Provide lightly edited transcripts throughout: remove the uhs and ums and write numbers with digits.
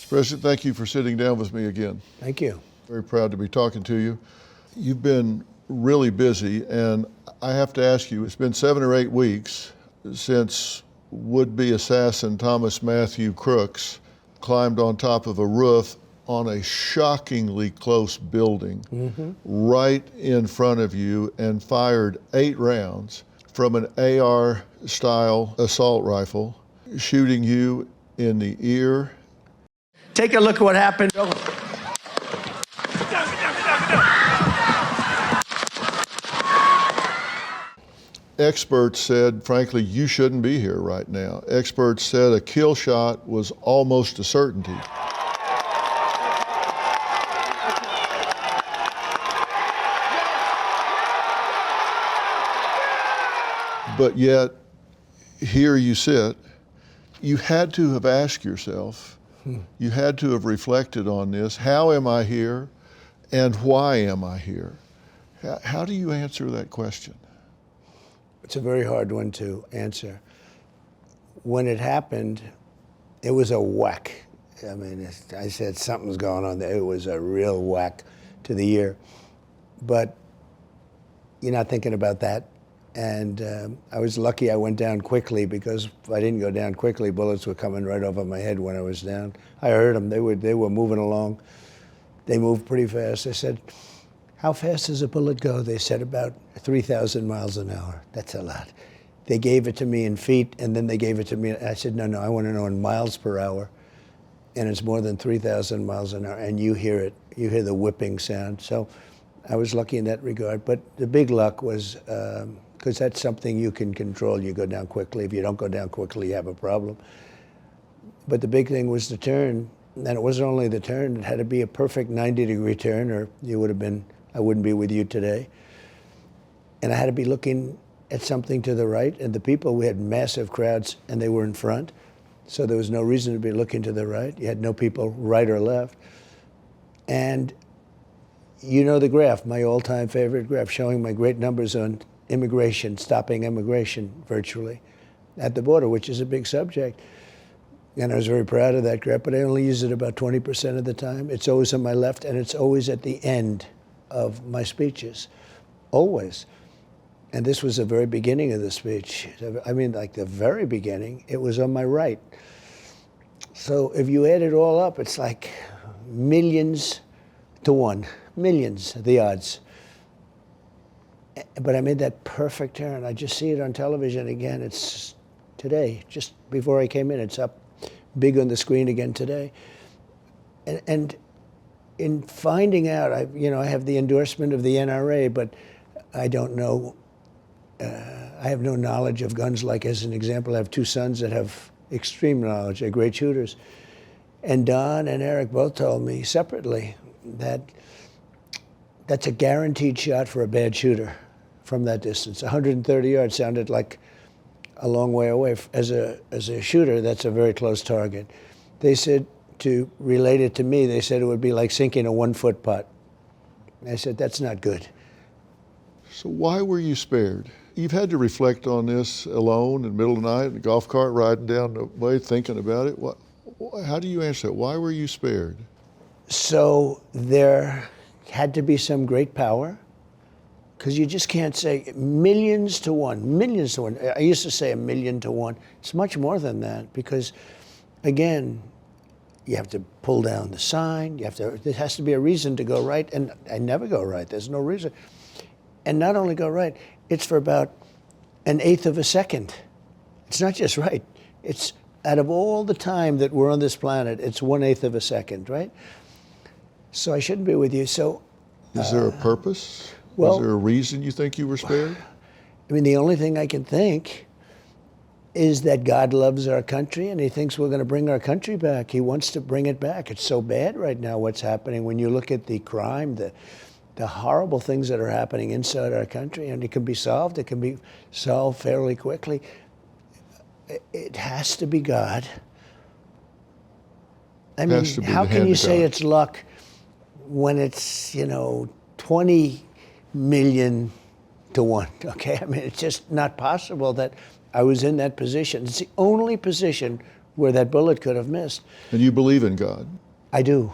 President, thank you for sitting down with me again. Thank you. Very proud to be talking to you. You've been really busy, and I have to ask you, it's been 7 or 8 weeks since would-be assassin Thomas Matthew Crooks climbed on top of a roof on a shockingly close building right in front of you and fired 8 rounds from an AR-style assault rifle, shooting you in the ear. Take a look at what happened. Experts said, frankly, you shouldn't be here right now. Experts said a kill shot was almost a certainty. But yet, here you sit. You had to have asked yourself, you had to have reflected on this. How am I here, and why am I here? How do you answer that question? It's a very hard one to answer. When it happened, it was a whack. I mean, I said something's going on there. It was a real whack to the ear. But you're not thinking about that. And I was lucky I went down quickly, because if I didn't go down quickly, bullets were coming right over my head when I was down. I heard them. They were moving along. They moved pretty fast. I said, how fast does a bullet go? They said about 3,000 miles an hour. That's a lot. They gave it to me in feet, and then they gave it to me. I said, no, I want to know in miles per hour. And it's more than 3,000 miles an hour, and you hear it. You hear the whipping sound. So I was lucky in that regard. But the big luck was, because that's something you can control. You go down quickly. If you don't go down quickly, you have a problem. But the big thing was the turn. And it wasn't only the turn. It had to be a perfect 90-degree turn, or I wouldn't be with you today. And I had to be looking at something to the right. And the people, we had massive crowds, and they were in front. So there was no reason to be looking to the right. You had no people right or left. And you know the graph, my all-time favorite graph, showing my great numbers on immigration, stopping immigration virtually at the border, which is a big subject. And I was very proud of that graph, but I only use it about 20% of the time. It's always on my left, and it's always at the end of my speeches, always. And this was the very beginning of the speech. I mean, like the very beginning, it was on my right. So if you add it all up, it's like millions to 1. Millions, the odds. But I made that perfect turn. I just see it on television again. It's today, just before I came in. It's up big on the screen again today. And in finding out, I have the endorsement of the NRA, but I don't know. I have no knowledge of guns. Like, as an example, I have 2 sons that have extreme knowledge. They're great shooters. And Don and Eric both told me separately that that's a guaranteed shot for a bad shooter from that distance. 130 yards sounded like a long way away. As a shooter, that's a very close target. They said, to relate it to me, they said it would be like sinking a 1-foot putt. I said, that's not good. So why were you spared? You've had to reflect on this alone in the middle of the night in a golf cart riding down the way thinking about it. How do you answer that? Why were you spared? So there had to be some great power, because you just can't say millions to 1, millions to 1. I used to say 1,000,000 to 1. It's much more than that, because, again, you have to pull down the sign. There has to be a reason to go right, and I never go right. There's no reason. And not only go right, it's for about 1/8 of a second. It's not just right. It's out of all the time that we're on this planet, it's 1/8 of a second, right? So I shouldn't be with you. So is there a purpose? Well, is there a reason you think you were spared? I mean, the only thing I can think is that God loves our country, and he thinks we're going to bring our country back. He wants to bring it back. It's so bad right now what's happening. When you look at the crime, the horrible things that are happening inside our country, and it can be solved. It can be solved fairly quickly. It has to be God. I mean, how can you say it's luck when it's, 20 million to 1, okay? I mean, it's just not possible that I was in that position. It's the only position where that bullet could have missed. And you believe in God? I do.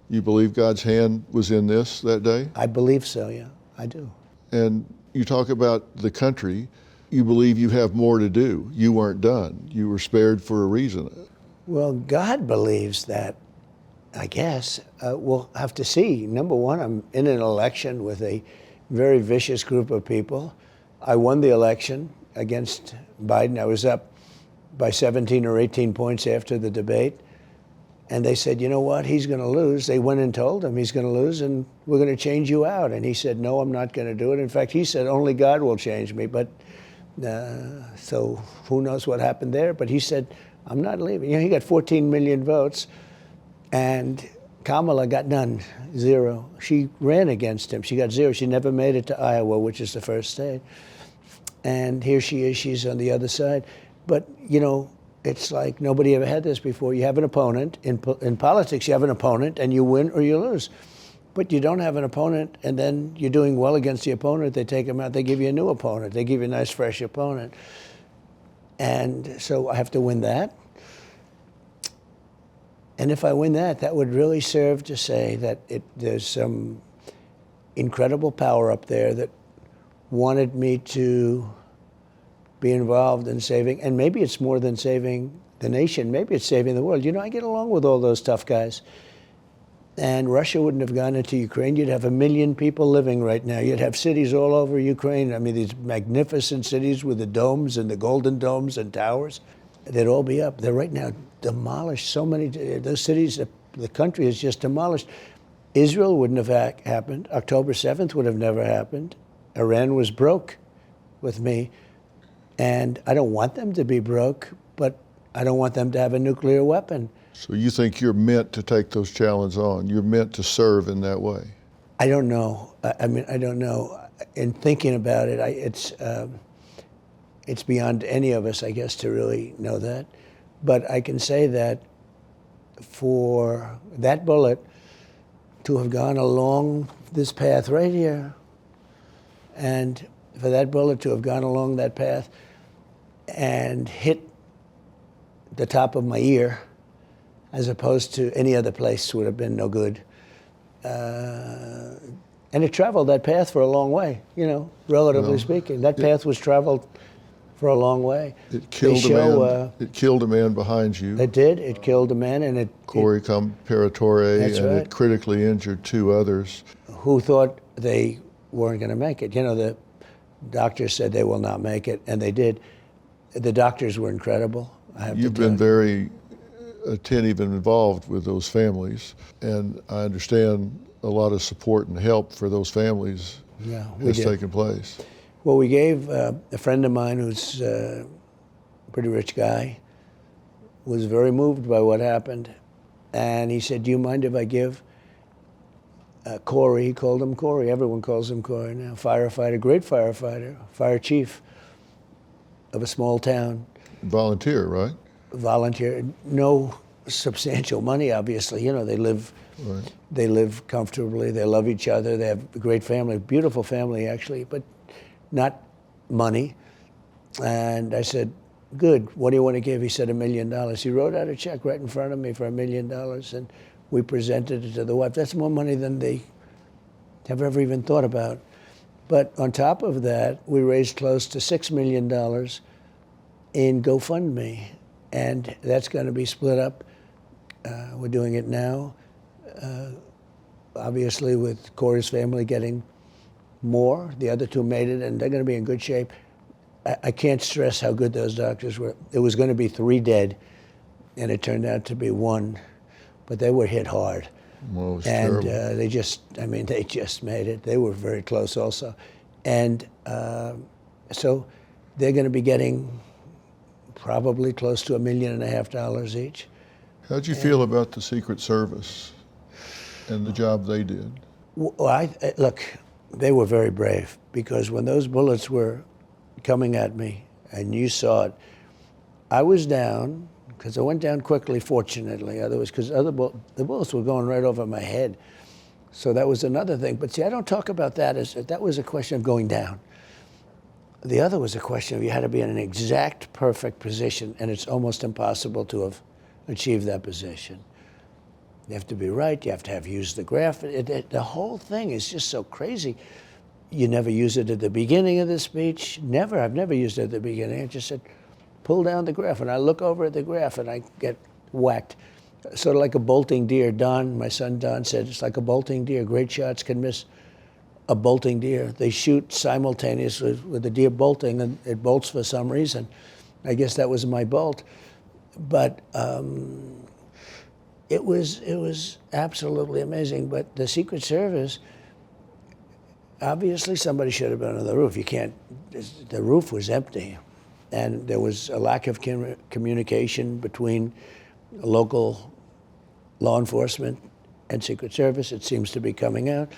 You believe God's hand was in this that day? I believe so, yeah, I do. And you talk about the country. You believe you have more to do. You weren't done. You were spared for a reason. Well, God believes that, I guess. We'll have to see. Number one, I'm in an election with a very vicious group of people. I won the election against Biden. I was up by 17 or 18 points after the debate. And they said, you know what, he's going to lose. They went and told him he's going to lose and we're going to change you out. And he said, no, I'm not going to do it. In fact, he said, only God will change me. But so who knows what happened there. But he said, I'm not leaving. You know, he got 14 million votes and Kamala got none, 0. She ran against him. She got 0. She never made it to Iowa, which is the first state. And here she is. She's on the other side. But, you know, it's like nobody ever had this before. You have an opponent. In politics, you have an opponent, and you win or you lose. But you don't have an opponent, and then you're doing well against the opponent. They take him out. They give you a new opponent. They give you a nice, fresh opponent. And so I have to win that. And if I win that, that would really serve to say that there's some incredible power up there that wanted me to be involved in saving, and maybe it's more than saving the nation, maybe it's saving the world. You know, I get along with all those tough guys. And Russia wouldn't have gone into Ukraine. You'd have 1 million people living right now. You'd have cities all over Ukraine. I mean, these magnificent cities with the domes and the golden domes and towers, they'd all be up. They're right now demolished. So many, those cities, the country is just demolished. Israel wouldn't have happened. October 7th would have never happened. Iran was broke with me. And I don't want them to be broke, but I don't want them to have a nuclear weapon. So you think you're meant to take those challenges on? You're meant to serve in that way? I don't know. I mean, I don't know. In thinking about it, it's beyond any of us, I guess, to really know that. But I can say that for that bullet to have gone along this path right here, and for that bullet to have gone along that path and hit the top of my ear, as opposed to any other place, would have been no good. And it traveled that path for a long way, you know, relatively speaking. That path was traveled for a long way. It killed a man. It killed a man behind you. It did. It killed a man, and Corey Comparatore, that's and right. It critically injured 2 others. Who thought they weren't going to make it. You know, the doctors said they will not make it, and they did. The doctors were incredible. You've been very attentive and involved with those families, and I understand a lot of support and help for those families has taken place. Well, we gave a friend of mine who's a pretty rich guy, was very moved by what happened, and he said, do you mind if I give Corey, he called him Corey, everyone calls him Corey now, firefighter, great firefighter, fire chief of a small town. Volunteer, right? Volunteer, no substantial money, obviously. You know, they live comfortably, they love each other, they have a great family, beautiful family actually, but not money. And I said, good, what do you want to give? He said $1 million. He wrote out a check right in front of me for $1 million, and we presented it to the wife. That's more money than they have ever even thought about. But on top of that, we raised close to $6 million in GoFundMe, and that's going to be split up. We're doing it now, obviously with Corey's family getting more. The other 2 made it, and they're going to be in good shape. I can't stress how good those doctors were. It was going to be 3 dead, and it turned out to be 1, but they were hit hard. Well, it was and terrible. they just made it. They were very close also. And so they're going to be getting probably close to $1.5 million each. How'd you feel about the Secret Service and the job they did? Well, look, they were very brave, because when those bullets were coming at me, and you saw it, I was down, because I went down quickly, fortunately. Otherwise, because the bullets were going right over my head. So that was another thing. But see, I don't talk about that as that was a question of going down. The other was a question of you had to be in an exact perfect position, and it's almost impossible to have achieved that position. You have to be right, you have to have used the graph. The whole thing is just so crazy. You never use it at the beginning of the speech. Never, I've never used it at the beginning. I just said, pull down the graph, and I look over at the graph and I get whacked. Sort of like a bolting deer. Don, my son Don, said it's like a bolting deer. Great shots can miss a bolting deer. They shoot simultaneously with the deer bolting, and it bolts for some reason. I guess that was my bolt. But it was absolutely amazing. But the Secret Service, obviously somebody should have been on the roof. You can't, the roof was empty. And there was a lack of communication between local law enforcement and Secret Service. It seems to be coming out.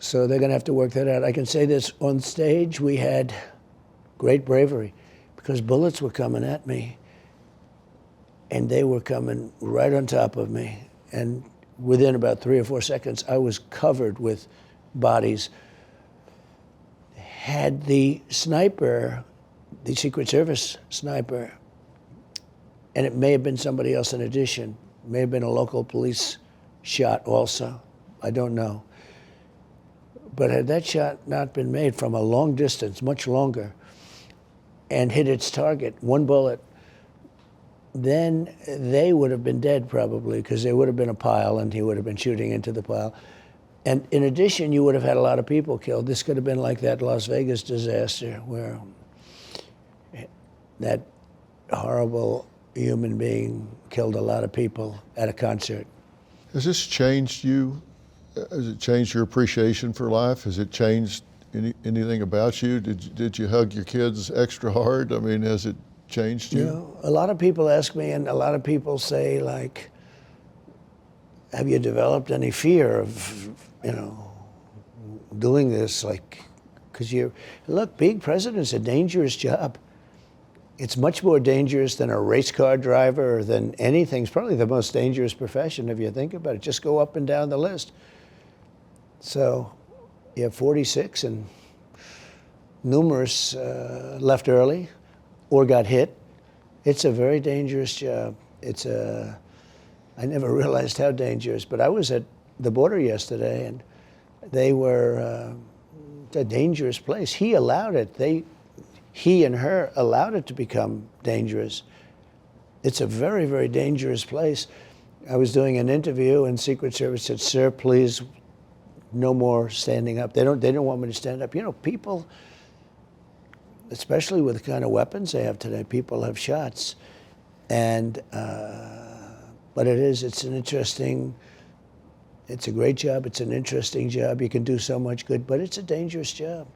So they're going to have to work that out. I can say this, on stage we had great bravery because bullets were coming at me and they were coming right on top of me. And within about 3 or 4 seconds, I was covered with bodies. Had the sniper, the Secret Service sniper, and it may have been somebody else in addition, may have been a local police shot also, I don't know. But had that shot not been made from a long distance, much longer, and hit its target, one bullet, then they would have been dead probably, because there would have been a pile and he would have been shooting into the pile. And in addition, you would have had a lot of people killed. This could have been like that Las Vegas disaster where that horrible human being killed a lot of people at a concert. Has this changed you? Has it changed your appreciation for life? Has it changed anything about you? Did you hug your kids extra hard? I mean, has it changed you? You know, a lot of people ask me, and a lot of people say, like, have you developed any fear of, you know, doing this? Like, because look, being president is a dangerous job. It's much more dangerous than a race car driver or than anything. It's probably the most dangerous profession if you think about it. Just go up and down the list. So you have 46 and numerous left early or got hit. It's a very dangerous job. I never realized how dangerous, but I was at the border yesterday and they were a dangerous place. He allowed it. He and her allowed it to become dangerous. It's a very, very dangerous place. I was doing an interview and Secret Service said, "Sir, please, no more standing up." They don't want me to stand up. You know, people, especially with the kind of weapons they have today, people have shots. And, but it's a great job. It's an interesting job. You can do so much good, but it's a dangerous job.